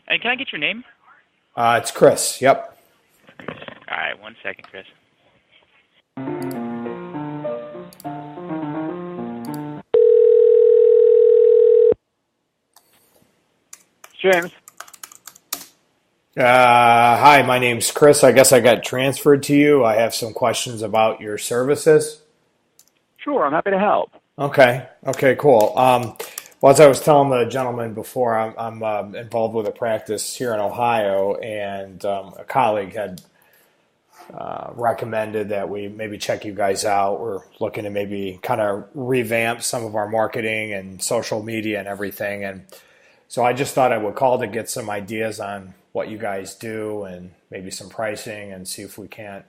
And can I get your name? It's Chris. Yep. All right, 1 second, Chris. James. Hi, my name's Chris. I guess I got transferred to you. I have some questions about your services. Sure, I'm happy to help. Okay. Okay. Cool. Well, as I was telling the gentleman before, I'm involved with a practice here in Ohio, and a colleague had recommended that we maybe check you guys out. We're looking to maybe kind of revamp some of our marketing and social media and everything. And so I just thought I would call to get some ideas on what you guys do and maybe some pricing and see if we can't,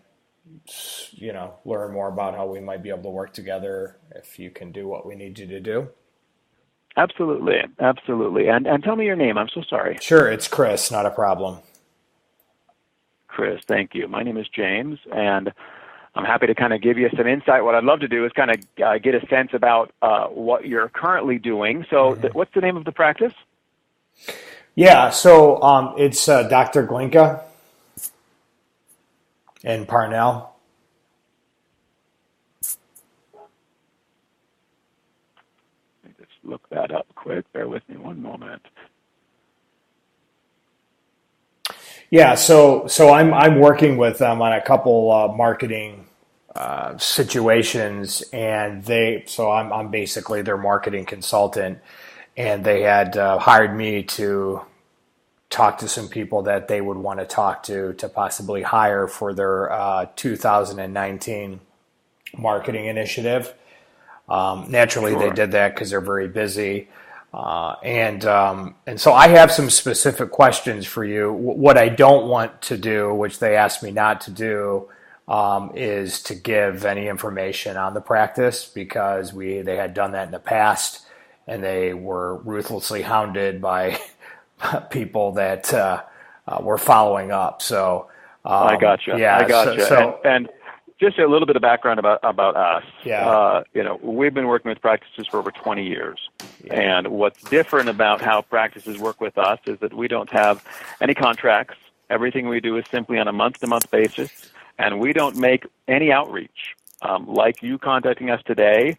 learn more about how we might be able to work together if you can do what we need you to do. Absolutely, absolutely. And tell me your name. I'm so sorry. Sure, it's Chris, not a problem. Chris, thank you. My name is James, and I'm happy to kind of give you some insight. What I'd love to do is kind of get a sense about what you're currently doing. So what's the name of the practice? Yeah, so it's Dr. Glinka in Parnell. Let me just look that up quick. Bear with me one moment. Yeah, so I'm working with them on a couple marketing situations, and I'm basically their marketing consultant, and they had hired me to talk to some people that they would want to talk to possibly hire for their 2019 marketing initiative. Naturally, Sure. they did that because they're very busy. And so I have some specific questions for you. What I don't want to do, which they asked me not to do, is to give any information on the practice because they had done that in the past, and they were ruthlessly hounded by people that were following up. So I gotcha. yeah, I gotcha. so and just a little bit of background about us. Yeah. We've been working with practices for over 20 years. Yeah. And what's different about how practices work with us is that we don't have any contracts. Everything we do is simply on a month-to-month basis, and we don't make any outreach. Like you contacting us today,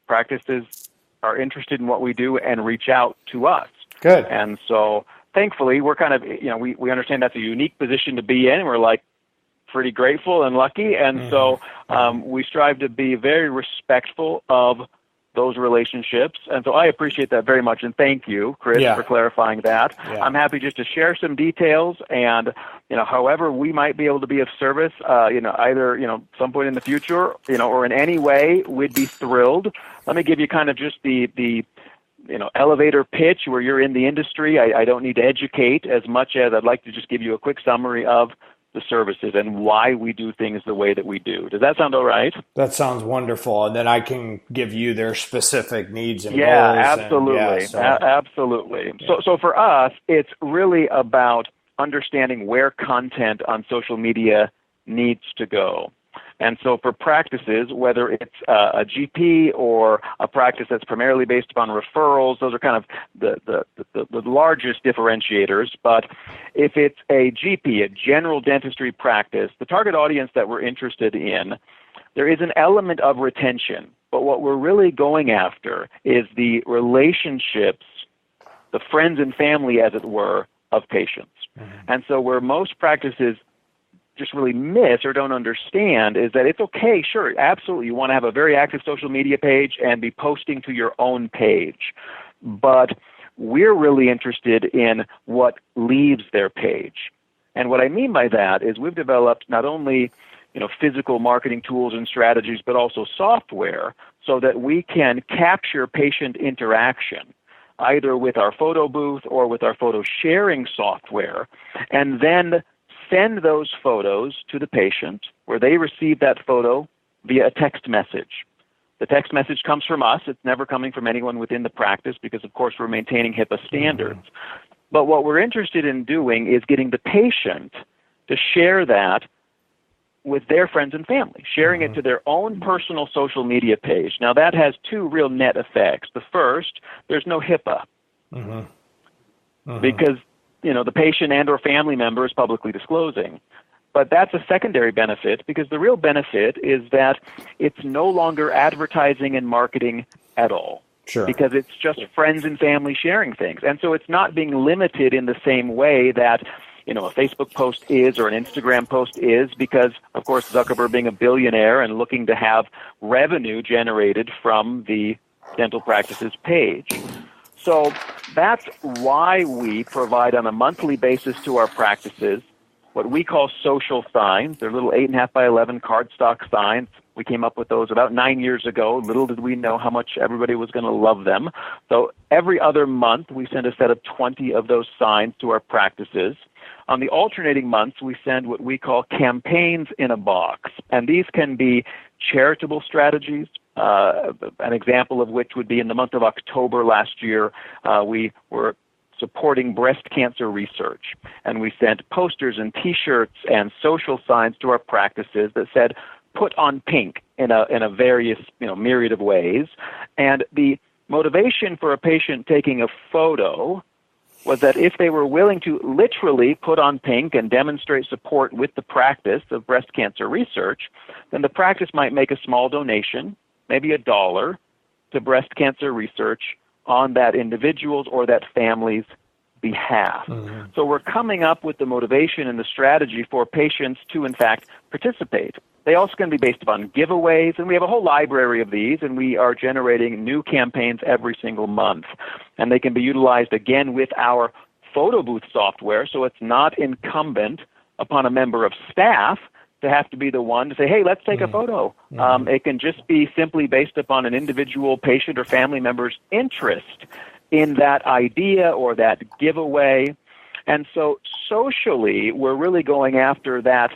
practices are interested in what we do and reach out to us. Good. And so, thankfully, we're kind of, we understand that's a unique position to be in, and we're like, pretty grateful and lucky, and so we strive to be very respectful of those relationships, and so I appreciate that very much, and thank you, Chris, for clarifying that. Yeah. I'm happy just to share some details, and however we might be able to be of service, either some point in the future, or in any way, we'd be thrilled. Let me give you kind of just the elevator pitch where you're in the industry. I don't need to educate as much as I'd like to just give you a quick summary of the services and why we do things the way that we do. Does that sound all right? That sounds wonderful. And then I can give you their specific needs and goals. Absolutely. Absolutely. Yeah. So for us, it's really about understanding where content on social media needs to go. And so for practices, whether it's a GP or a practice that's primarily based upon referrals, those are kind of the largest differentiators. But if it's a GP, a general dentistry practice, the target audience that we're interested in, there is an element of retention. But what we're really going after is the relationships, the friends and family, as it were, of patients. Mm-hmm. And so where most practices just really miss or don't understand is that it's okay, sure, absolutely, you want to have a very active social media page and be posting to your own page. But we're really interested in what leaves their page. And what I mean by that is we've developed not only physical marketing tools and strategies, but also software so that we can capture patient interaction either with our photo booth or with our photo sharing software, and then send those photos to the patient where they receive that photo via a text message. The text message comes from us. It's never coming from anyone within the practice because, of course, we're maintaining HIPAA standards. Mm-hmm. But what we're interested in doing is getting the patient to share that with their friends and family, sharing it to their own personal social media page. Now, that has two real net effects. The first, there's no HIPAA. Mm-hmm. Mm-hmm. Because the patient and or family member is publicly disclosing. But that's a secondary benefit, because the real benefit is that it's no longer advertising and marketing at all. Sure. Because it's just friends and family sharing things. And so it's not being limited in the same way that a Facebook post is or an Instagram post is, because, of course, Zuckerberg being a billionaire and looking to have revenue generated from the dental practices page. So that's why we provide on a monthly basis to our practices what we call social signs. They're little 8.5 by 11 cardstock signs. We came up with those about 9 years ago. Little did we know how much everybody was going to love them. So every other month, we send a set of 20 of those signs to our practices. On the alternating months, we send what we call campaigns in a box. And these can be charitable strategies, an example of which would be in the month of October last year, we were supporting breast cancer research. And we sent posters and T-shirts and social signs to our practices that said, "Put on pink," in a various myriad of ways. And the motivation for a patient taking a photo was that if they were willing to literally put on pink and demonstrate support with the practice of breast cancer research, then the practice might make a small donation, maybe $1, to breast cancer research on that individual's or that family's behalf. Mm-hmm. So we're coming up with the motivation and the strategy for patients to, in fact, participate. They also can be based upon giveaways, and we have a whole library of these, and we are generating new campaigns every single month. And they can be utilized, again, with our photo booth software, so it's not incumbent upon a member of staff to have to be the one to say, "Hey, let's take a photo." Mm-hmm. It can just be simply based upon an individual patient or family member's interest in that idea or that giveaway. And so socially, we're really going after that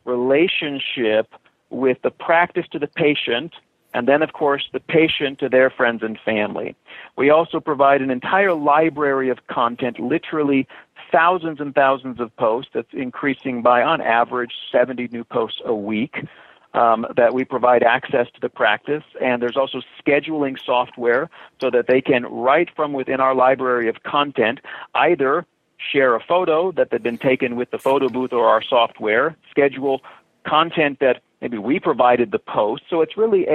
relationship with the practice to the patient, and then, of course, the patient to their friends and family. We also provide an entire library of content, literally thousands and thousands of posts. That's increasing by, on average, 70 new posts a week that we provide access to the practice. And there's also scheduling software so that they can, right from within our library of content, either share a photo that they've been taken with the photo booth or our software, schedule content that maybe we provided the post. So it's really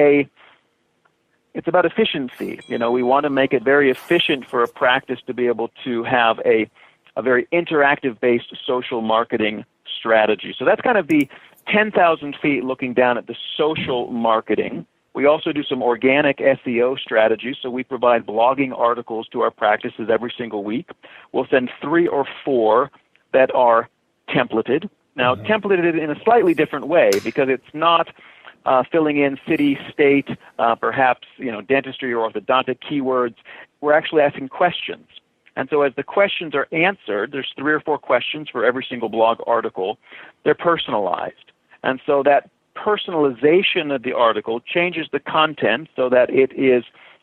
it's about efficiency. We want to make it very efficient for a practice to be able to have a very interactive-based social marketing strategy. So that's kind of the 10,000 feet looking down at the social marketing. We also do some organic SEO strategies, so we provide blogging articles to our practices every single week. We'll send 3 or 4 that are templated. Now, templated in a slightly different way, because it's not filling in city, state, perhaps dentistry or orthodontic keywords. We're actually asking questions. And so as the questions are answered, there's 3 or 4 questions for every single blog article. They're personalized. And so that personalization of the article changes the content so that it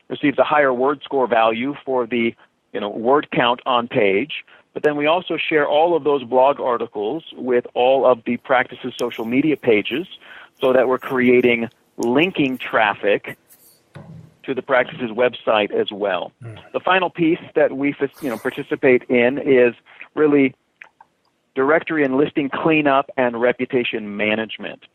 receives a higher word score value for the word count on page. But then we also share all of those blog articles with all of the practice's social media pages so that we're creating linking traffic to the practice's website as well. The final piece that we participate in is really directory and listing cleanup and reputation management.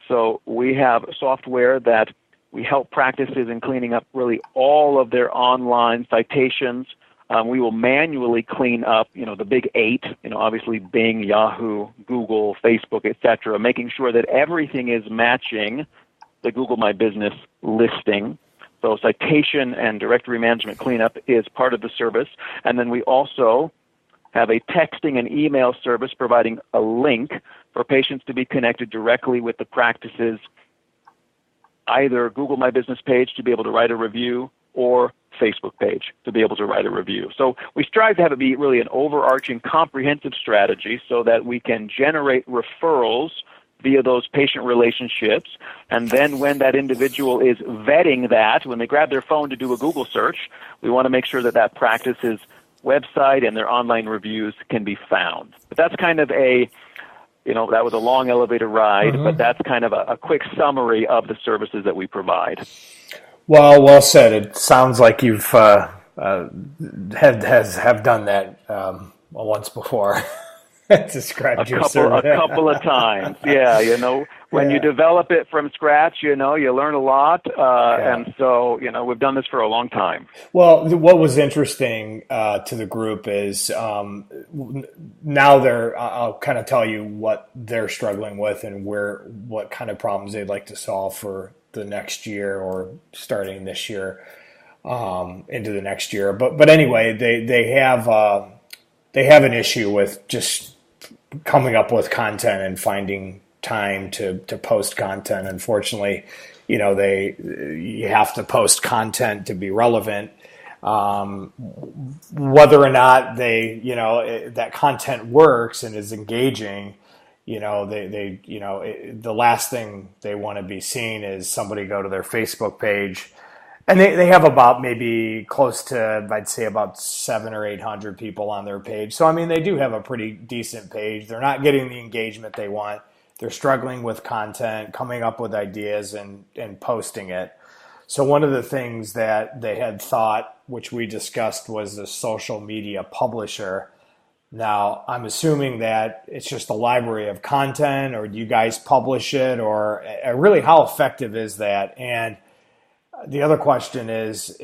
So we have software that we help practices in cleaning up really all of their online citations. We will manually clean up, the big 8, obviously Bing, Yahoo, Google, Facebook, etc., making sure that everything is matching the Google My Business listing. So citation and directory management cleanup is part of the service. And then we also have a texting and email service providing a link for patients to be connected directly with the practice's either Google My Business page to be able to write a review or Facebook page to be able to write a review. So we strive to have it be really an overarching comprehensive strategy so that we can generate referrals via those patient relationships. And then when that individual is vetting that, when they grab their phone to do a Google search, we want to make sure that that practice's website and their online reviews can be found. But that's kind of that was a long elevator ride, but that's kind of a quick summary of the services that we provide. Well said. It sounds like you've have done that once before to scratch your a couple of times. Yeah, when you develop it from scratch, you learn a lot, and so we've done this for a long time. Well, what was interesting to the group is now I'll kind of tell you what they're struggling with and what kind of problems they'd like to solve for the next year or starting this year into the next year. But anyway, they have an issue with just coming up with content and finding time to post content. Unfortunately, you have to post content to be relevant. Whether or not that content works and is engaging, the last thing they want to be seen is somebody go to their Facebook page. And they have about maybe close to, I'd say, about 700 or 800 people on their page. So, I mean, they do have a pretty decent page. They're not getting the engagement they want. They're struggling with content, coming up with ideas and posting it. So one of the things that they had thought, which we discussed, was the social media publisher. Now, I'm assuming that it's just a library of content, or do you guys publish it, or really how effective is that? And the other question is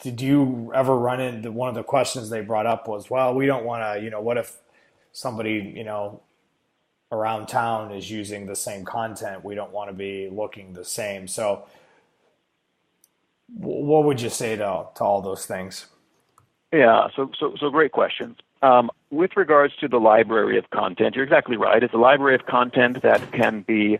did you ever run into one of the questions they brought up was, well, we don't want to, what if somebody, around town is using the same content? We don't want to be looking the same. So what would you say to all those things? Yeah, so great questions. With regards to the library of content, you're exactly right. It's a library of content that can be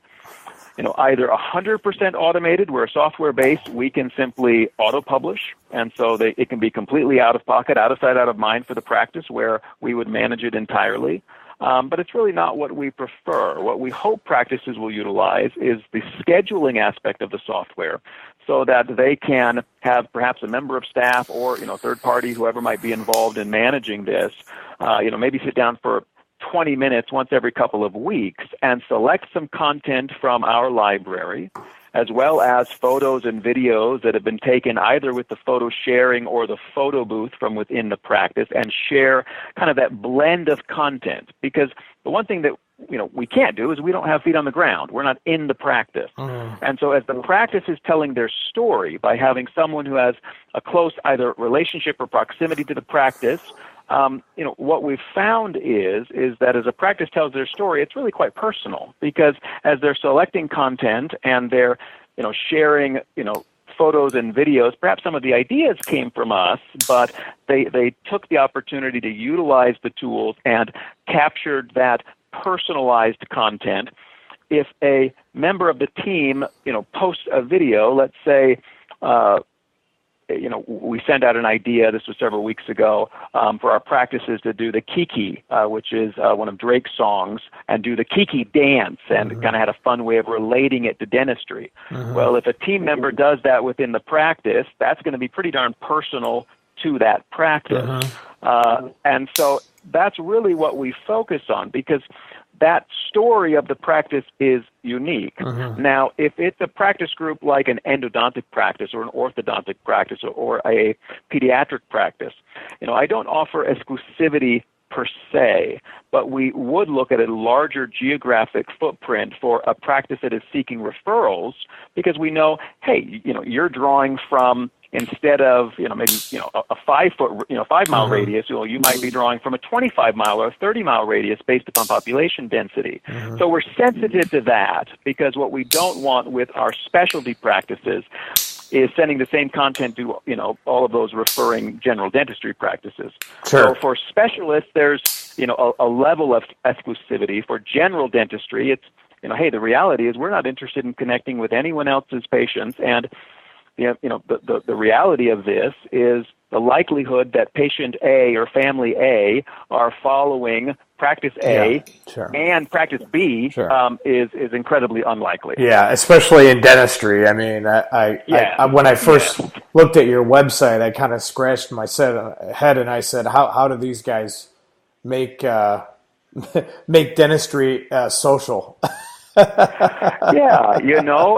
either 100% automated, where software-based, we can simply auto-publish, and so it can be completely out of pocket, out of sight, out of mind for the practice, where we would manage it entirely. But it's really not what we prefer. What we hope practices will utilize is the scheduling aspect of the software, so that they can have perhaps a member of staff or third party, whoever might be involved in managing this, maybe sit down for 20 minutes once every couple of weeks and select some content from our library, as well as photos and videos that have been taken either with the photo sharing or the photo booth from within the practice, and share kind of that blend of content. Because the one thing that we can't do is we don't have feet on the ground. We're not in the practice. And so as the practice is telling their story by having someone who has a close either relationship or proximity to the practice, what we've found is that as a practice tells their story, it's really quite personal, because as they're selecting content and they're, sharing, photos and videos, perhaps some of the ideas came from us, but they took the opportunity to utilize the tools and captured that personalized content. If a member of the team, posts a video, let's say, we sent out an idea, this was several weeks ago, for our practices to do the Kiki, which is one of Drake's songs, and do the Kiki dance, and kind of had a fun way of relating it to dentistry. Well, if a team member does that within the practice, that's going to be pretty darn personal to that practice. And so that's really what we focus on, because that story of the practice is unique. Now, if it's a practice group like an endodontic practice or an orthodontic practice or a pediatric practice, I don't offer exclusivity per se, but we would look at a larger geographic footprint for a practice that is seeking referrals, because we know, hey, you're drawing from, instead of maybe a 5 mile radius, you might be drawing from a 25-mile or a 30-mile radius based upon population density. So we're sensitive to that, because what we don't want with our specialty practices is sending the same content to all of those referring general dentistry practices. Sure. So for specialists, there's a level of exclusivity. For general dentistry, it's hey, the reality is we're not interested in connecting with anyone else's patients, and the reality of this is the likelihood that patient A or family A are following practice A and practice B is incredidly unlikely. Yeah, especially in dentistry. I mean, I when I first looked at your website, I kind of scratched my head and I said, how do these guys make make dentistry social?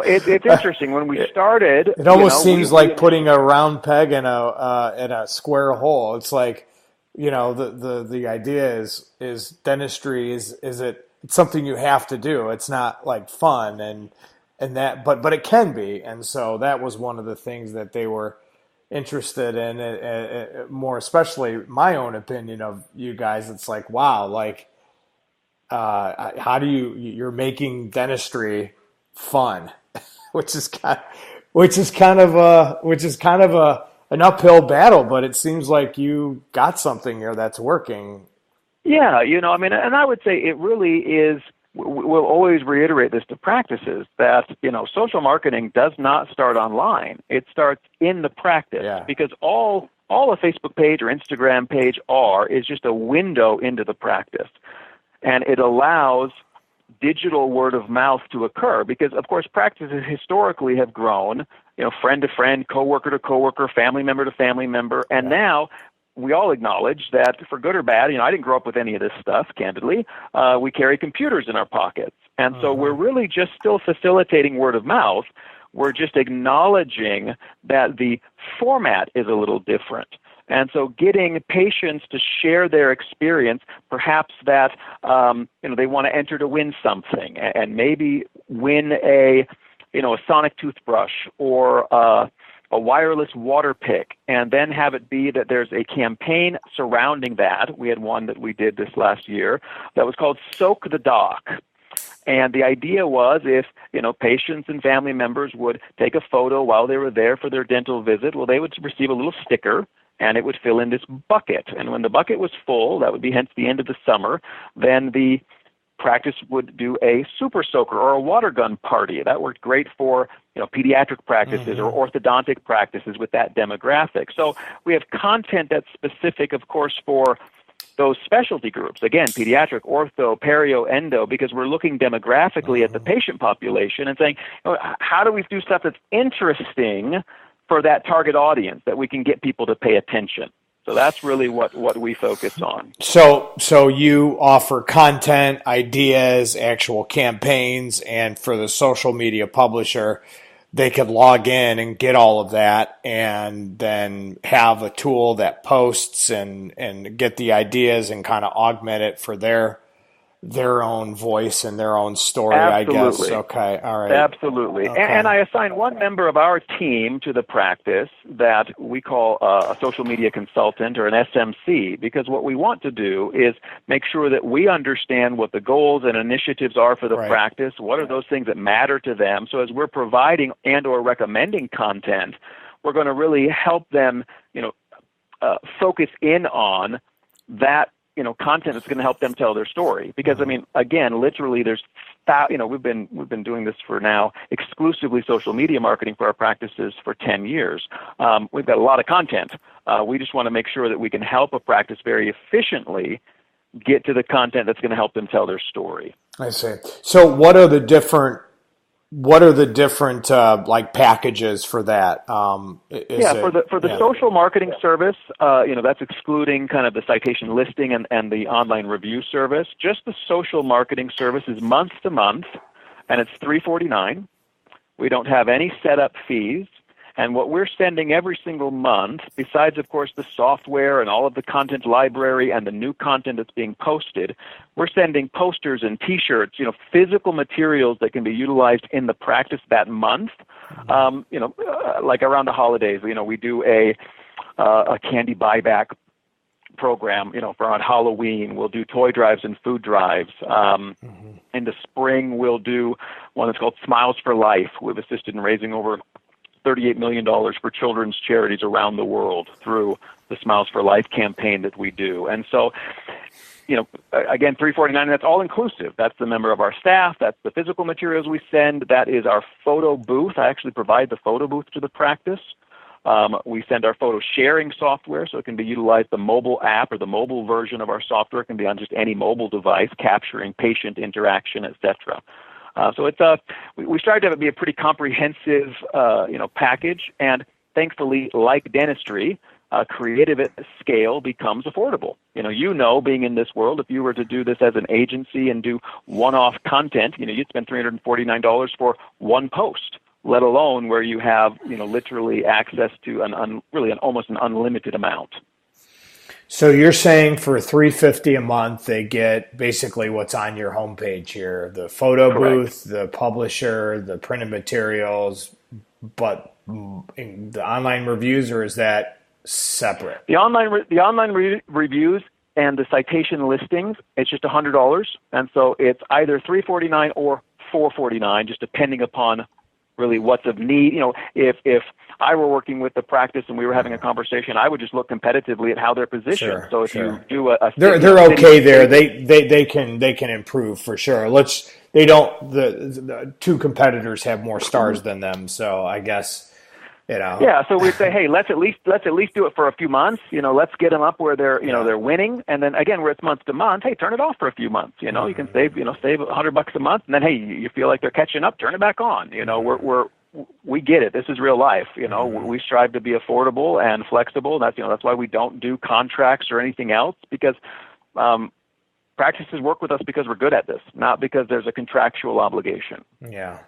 It's interesting. When we started, it almost seems like putting a round peg in a square hole. It's like, the idea is dentistry it's something you have to do. It's not like fun and that, but it can be. And so that was one of the things that they were interested in, more especially my own opinion of you guys. It's like, wow, like, how do you're making dentistry fun, which is kind of an uphill battle, but it seems like you got something here that's working. Yeah, I mean, and I would say it really is. We'll always reiterate this to practices that, social marketing does not start online. It starts in the practice, because all a Facebook page or Instagram page is just a window into the practice. And it allows digital word of mouth to occur because, of course, practices historically have grown, friend to friend, coworker to coworker, family member to family member. And now we all acknowledge that, for good or bad, I didn't grow up with any of this stuff, candidly. We carry computers in our pockets. And so we're really just still facilitating word of mouth. We're just acknowledging that the format is a little different. And so getting patients to share their experience, perhaps that they want to enter to win something, and maybe win a sonic toothbrush or a wireless water pick, and then have it be that there's a campaign surrounding that. We had one that we did this last year that was called Soak the Doc. And the idea was if, patients and family members would take a photo while they were there for their dental visit, well, they would receive a little sticker, and it would fill in this bucket. And when the bucket was full, that would be hence the end of the summer, then the practice would do a super soaker or a water gun party. That worked great for pediatric practices or orthodontic practices with that demographic. So we have content that's specific, of course, for those specialty groups. Again, pediatric, ortho, perio, endo, because we're looking demographically at the patient population and saying, how do we do stuff that's interesting for that target audience that we can get people to pay attention? So that's really what we focus on. So you offer content, ideas, actual campaigns, and for the social media publisher, they could log in and get all of that and then have a tool that posts and get the ideas and kind of augment it for their own voice and their own story, Absolutely. I guess. Okay, all right. Absolutely. Okay. And I assign one member of our team to the practice that we call a social media consultant or an SMC, because what we want to do is make sure that we understand what the goals and initiatives are for the practice, what are those things that matter to them. So as we're providing and or recommending content, we're going to really help them, focus in on that content that's going to help them tell their story. Because I mean, again, literally, there's we've been doing this for now exclusively social media marketing for our practices for 10 years. We've got a lot of content. We just want to make sure that we can help a practice very efficiently get to the content that's going to help them tell their story. I see. So what are the different like packages for that? For the social marketing service, that's excluding kind of the citation listing and the online review service. Just the social marketing service is month to month, and it's $349. We don't have any setup fees. And what we're sending every single month, besides, of course, the software and all of the content library and the new content that's being posted, we're sending posters and T-shirts, physical materials that can be utilized in the practice that month. Like around the holidays, we do a candy buyback program, for on Halloween. We'll do toy drives and food drives. In the spring, we'll do one that's called Smiles for Life. We've assisted in raising over $38 million for children's charities around the world through the Smiles for Life campaign that we do. And so, again, $349, that's all inclusive. That's the member of our staff. That's the physical materials we send. That is our photo booth. I actually provide the photo booth to the practice. We send our photo sharing software, so it can be utilized. The mobile app or the mobile version of our software can be on just any mobile device, capturing patient interaction, etc. So it's we started to have it be a pretty comprehensive, package, and thankfully, like dentistry, creative at scale becomes affordable. Being in this world, if you were to do this as an agency and do one-off content, you'd spend $349 for one post, let alone where you have, literally access to almost an unlimited amount. So you're saying for $350 a month, they get basically what's on your homepage here: the photo Correct. booth, the publisher, the printed materials, but the online reviews, or is that separate? The online reviews and the citation listings, it's just $100, and so it's either $349 or $449, just depending upon really what's of need. If I were working with the practice and we were having a conversation, I would just look competitively at how they're positioned. Sure, so if sure. you do a they're okay there. They can improve for sure. The two competitors have more stars than them, so I guess. Yeah, so we'd say, hey, let's at least do it for a few months. Let's get them up where they're winning, and then again, where it's month to month, hey, turn it off for a few months. You can save $100 a month, and then hey, you feel like they're catching up, turn it back on. We get it. This is real life. We strive to be affordable and flexible. That's why we don't do contracts or anything else, because practices work with us because we're good at this, not because there's a contractual obligation. Yeah.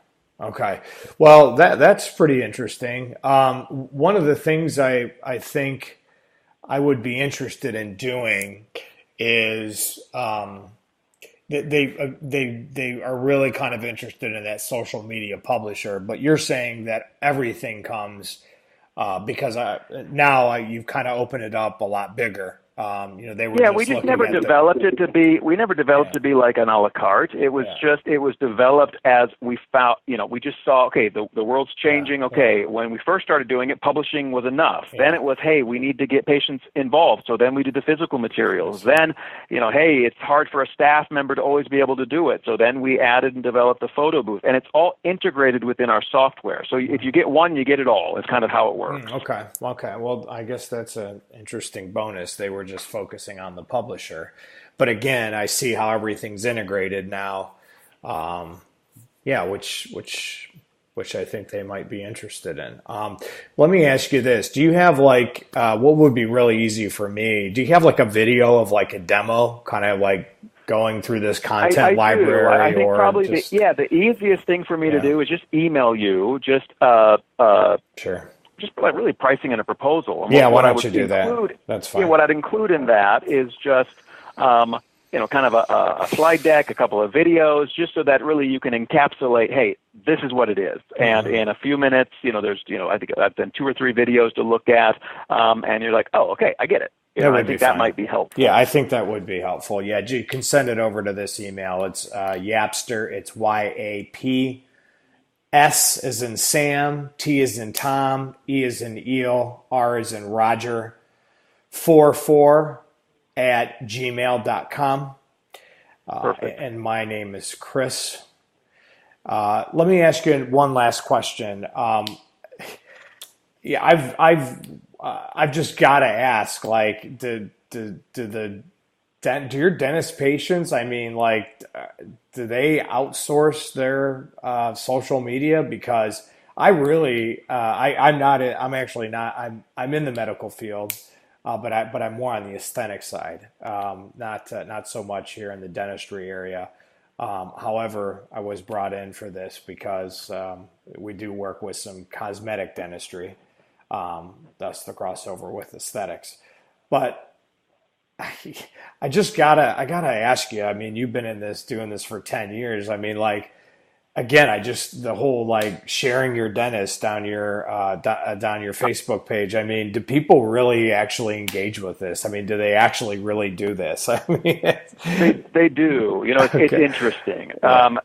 Okay. Well, that's pretty interesting. One of the things I think I would be interested in doing is they are really kind of interested in that social media publisher, but you're saying that everything comes because now you've kind of opened it up a lot bigger. They were we just never developed it to be. We never developed to be like an a la carte. It was it was developed as we found. We just saw. Okay, the world's changing. Okay, when we first started doing it, publishing was enough. Then it was, hey, we need to get patients involved. So then we did the physical materials. Then hey, it's hard for a staff member to always be able to do it. So then we added and developed the photo booth, and it's all integrated within our software. So if you get one, you get it all. It's kind of how it works. Okay. Well, I guess that's an interesting bonus. They were just focusing on the publisher, but again, I see how everything's integrated now. Which I think they might be interested in. Let me ask you this: do you have what would be really easy for me? Do you have a video of a demo, kind of going through this content library? I think probably the easiest thing for me to do is just email you. Sure. Just really pricing in a proposal. And why don't you do that? That's fine. What I'd include in that is just, kind of a slide deck, a couple of videos, just so that really you can encapsulate, hey, this is what it is. And in a few minutes, there's, I think I've done 2 or 3 videos to look at, and you're like, oh, okay, I get it. I think that might be helpful. Yeah, I think that would be helpful. Yeah, you can send it over to this email. It's Yapster. It's YAP. S as in Sam, T as in Tom, E as in Eel, R as in Roger, 44@gmail.com. And my name is Chris. Let me ask you one last question. I've just got to ask, do your dentist patients, do they outsource their social media? Because I'm in the medical field, but I'm more on the aesthetic side, not so much here in the dentistry area. However, I was brought in for this because we do work with some cosmetic dentistry, thus the crossover with aesthetics. But I gotta ask you. You've been doing this for 10 years. Again, the whole sharing your dentist down your Facebook page. Do people really actually engage with this? Do they actually really do this? They do. It's interesting.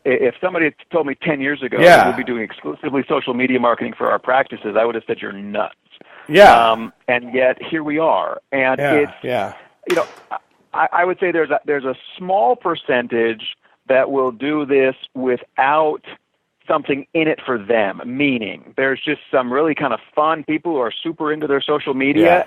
If somebody had told me 10 years ago we'd be doing exclusively social media marketing for our practices, I would have said you're nuts. Yeah. And yet here we are, and I would say there's a small percentage that will do this without something in it for them, meaning there's just some really kind of fun people who are super into their social media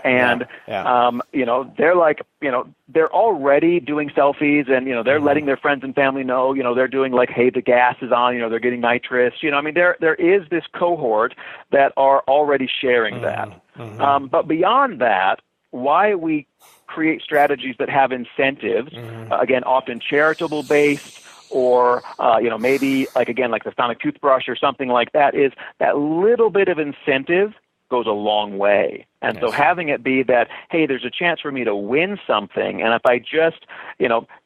they're already doing selfies and, they're letting their friends and family know, they're doing hey, the gas is on, they're getting nitrous, there is this cohort that are already sharing that. But beyond that, why we create strategies that have incentives, again, often charitable based, or maybe like the sonic toothbrush or something like that, is that little bit of incentive goes a long way. And so having it be that, hey, there's a chance for me to win something, and if I just,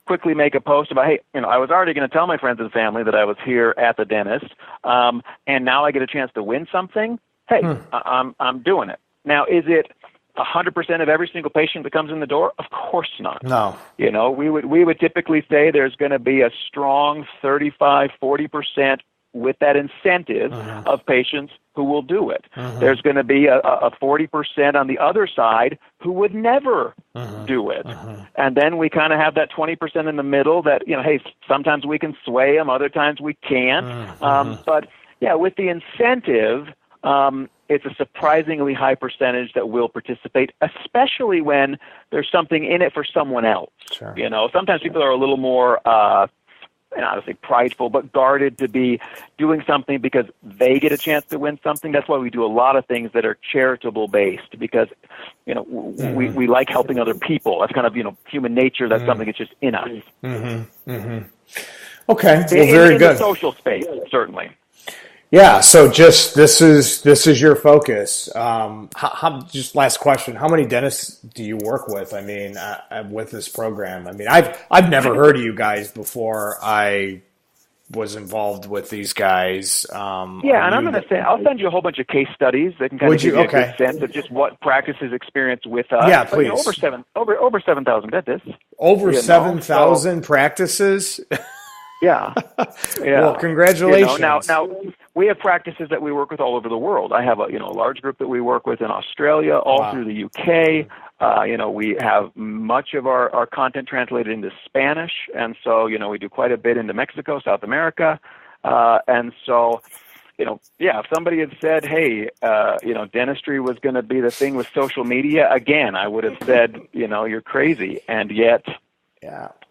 quickly make a post about, hey, I was already going to tell my friends and family that I was here at the dentist, and now I get a chance to win something, hey, I'm doing it. Now, is it 100% of every single patient that comes in the door? Of course not. No. We would typically say there's going to be a strong 35-40% with that incentive of patients who will do it. There's going to be a 40% on the other side who would never do it. And then we kind of have that 20% in the middle that, hey, sometimes we can sway them, other times we can't. But yeah, with the incentive, it's a surprisingly high percentage that will participate, especially when there's something in it for someone else. Sure. Sometimes people are a little more, I don't say prideful, but guarded to be doing something because they get a chance to win something. That's why we do a lot of things that are charitable based, because we like helping other people. That's kind of human nature. That's something that's just in us. Okay, well, very in good. The social space, certainly. Yeah. So just this is your focus. Just last question: how many dentists do you work with? I mean, with this program. I mean, I've never heard of you guys before I was involved with these guys. And I'm going to say I'll send you a whole bunch of case studies that can kind of give you a good sense of just what practices experience with us. Yeah, please. But, over 7,000 dentists. Over 7,000 practices. Yeah. Well, congratulations. Now we have practices that we work with all over the world. I have a large group that we work with in Australia, all through the UK. We have much of our content translated into Spanish, and so we do quite a bit into Mexico, South America, and so if somebody had said, hey, dentistry was going to be the thing with social media, again, I would have said, you're crazy, and yet,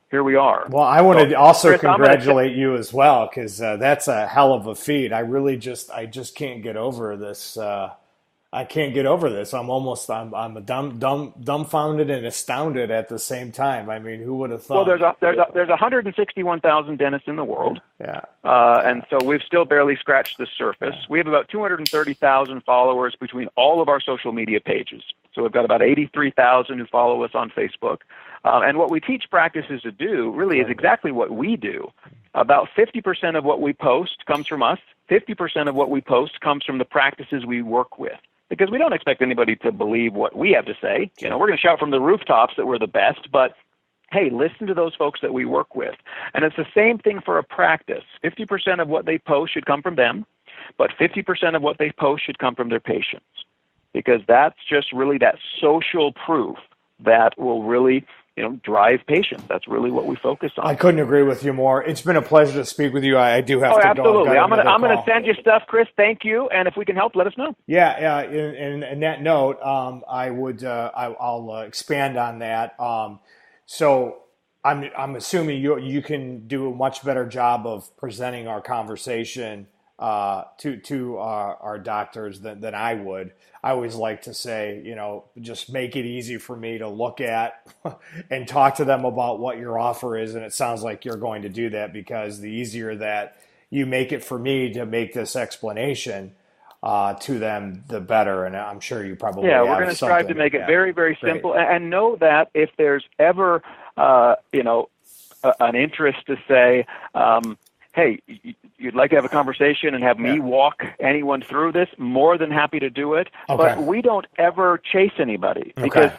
here we are. Well, I want to also Chris, congratulate you as well, because that's a hell of a feat. I just can't get over this. I can't get over this. I'm a dumbfounded and astounded at the same time. I mean, who would have thought? Well, there's 161,000 dentists in the world. Yeah. And so we've still barely scratched the surface. We have about 230,000 followers between all of our social media pages. So we've got about 83,000 who follow us on Facebook. And what we teach practices to do really is exactly what we do. About 50% of what we post comes from us. 50% of what we post comes from the practices we work with. Because we don't expect anybody to believe what we have to say. We're going to shout from the rooftops that we're the best, but hey, listen to those folks that we work with. And it's the same thing for a practice. 50% of what they post should come from them, but 50% of what they post should come from their patients. Because that's just really that social proof that will really drive patients. That's really what we focus on. I couldn't agree with you more. It's been a pleasure to speak with you. I do have to go. Absolutely. I'm going to send you stuff, Chris. Thank you. And if we can help, let us know. Yeah. In that note, I'll expand on that. So I'm assuming you can do a much better job of presenting our conversation to our doctors than I would. I always like to say, just make it easy for me to look at and talk to them about what your offer is. And it sounds like you're going to do that, because the easier that you make it for me to make this explanation to them, the better. And I'm sure you probably we're going to strive to make it very, very simple. And know that if there's ever, an interest to say, hey, you'd like to have a conversation and have me walk anyone through this, more than happy to do it. Okay. But we don't ever chase anybody, because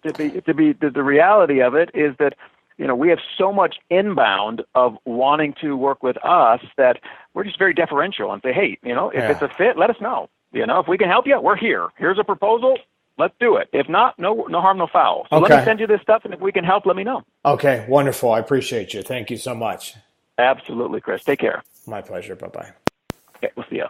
the reality of it is that we have so much inbound of wanting to work with us that we're just very deferential and say, hey, if it's a fit, let us know. If we can help you, we're here. Here's a proposal. Let's do it. If not, no harm, no foul. So let me send you this stuff, and if we can help, let me know. Okay, wonderful. I appreciate you. Thank you so much. Absolutely, Chris. Take care. My pleasure. Bye-bye. Okay, we'll see you.